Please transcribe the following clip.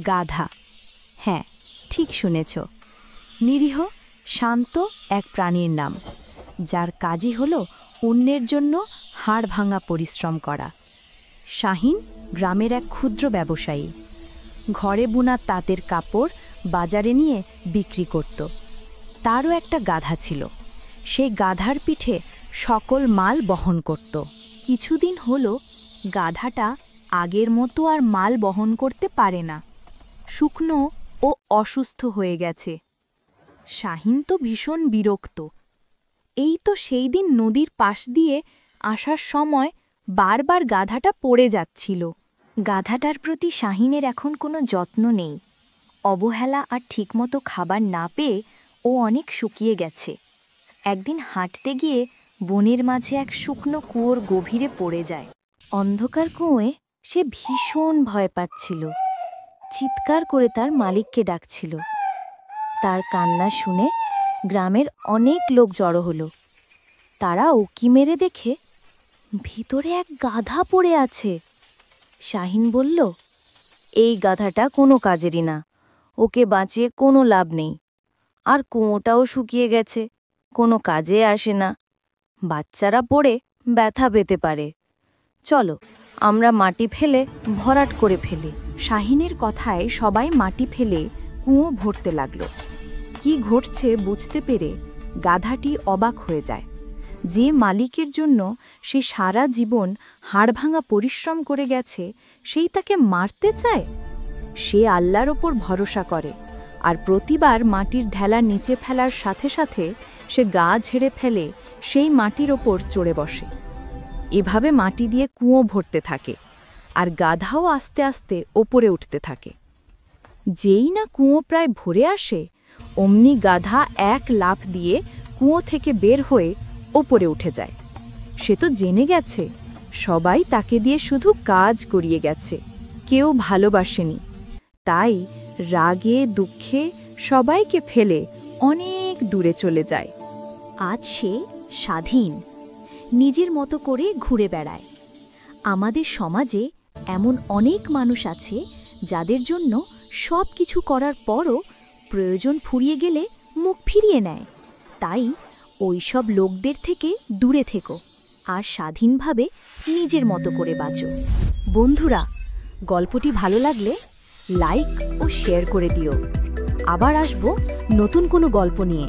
গাধা। হ্যাঁ, ঠিক শুনেছ। নিরীহ, শান্ত এক প্রাণীর নাম, যার কাজই হল অন্যের জন্য হাড় ভাঙা পরিশ্রম করা। শাহিন গ্রামের এক ক্ষুদ্র ব্যবসায়ী। ঘরে বোনা তাঁতের কাপড় বাজারে নিয়ে বিক্রি করত। তারও একটা গাধা ছিল। সেই গাধার পিঠে সকল মাল বহন করত। কিছুদিন হলো গাধাটা আগের মতো আর মাল বহন করতে পারে না। শুকনো ও অসুস্থ হয়ে গেছে। শাহিন তো ভীষণ বিরক্ত। এই তো সেই দিন নদীর পাশ দিয়ে আসার সময় বারবার গাধাটা পড়ে যাচ্ছিল। গাধাটার প্রতি শাহিনের এখন কোনো যত্ন নেই। অবহেলা আর ঠিকমতো খাবার না পেয়ে ও অনেক শুকিয়ে গেছে। একদিন হাঁটতে গিয়ে বনের মাঝে এক শুকনো কুয়োর গভীরে পড়ে যায়। অন্ধকার কুয়োয় সে ভীষণ ভয় পাচ্ছিল। চিৎকার করে তার মালিককে ডাকছিল। তার কান্না শুনে গ্রামের অনেক লোক জড়ো হলো। তারা উকি মেরে দেখে ভিতরে এক গাধা পড়ে আছে। শাহিন বলল, এই গাধাটা কোনো কাজেরই না, ওকে বাঁচিয়ে কোনো লাভ নেই। আর কুয়োটাও শুকিয়ে গেছে, কোনো কাজে আসে না। বাচ্চারা পড়ে ব্যথা পেতে পারে। চলো আমরা মাটি ফেলে ভরাট করে ফেলি। শাহিনের কথায় সবাই মাটি ফেলে কুয়ো ভরতে লাগল। কি ঘটছে বুঝতে পেরে গাধাটি অবাক হয়ে যায়। যে মালিকের জন্য সে সারা জীবন হাড়ভাঙা পরিশ্রম করে গেছে, সেই তাকে মারতে চায়। সে আল্লাহর ওপর ভরসা করে, আর প্রতিবার মাটির ঢেলা নিচে ফেলার সাথে সাথে সে গা ঝেড়ে ফেলে সেই মাটির ওপর চড়ে বসে। এভাবে মাটি দিয়ে কুয়ো ভরতে থাকে, আর গাধাও আস্তে আস্তে ওপরে উঠতে থাকে। যেই না কুয়ো প্রায় ভরে আসে, অমনি গাধা এক লাফ দিয়ে কুয়ো থেকে বের হয়ে ওপরে উঠে যায়। সে তো জেনে গেছে সবাই তাকে দিয়ে শুধু কাজ করিয়ে গেছে, কেউ ভালোবাসেনি। তাই রাগে দুঃখে সবাইকে ফেলে অনেক দূরে চলে যায়। আজ সে স্বাধীন, নিজের মতো করে ঘুরে বেড়ায়। আমাদের সমাজে এমন অনেক মানুষ আছে যাদের জন্য সব কিছু করার পরও প্রয়োজন ফুরিয়ে গেলে মুখ ফিরিয়ে নেয়। তাই ওইসব লোকদের থেকে দূরে থেকো আর স্বাধীনভাবে নিজের মতো করে বাঁচো। বন্ধুরা, গল্পটি ভালো লাগলে লাইক ও শেয়ার করে দিও। আবার আসবো নতুন কোনো গল্প নিয়ে।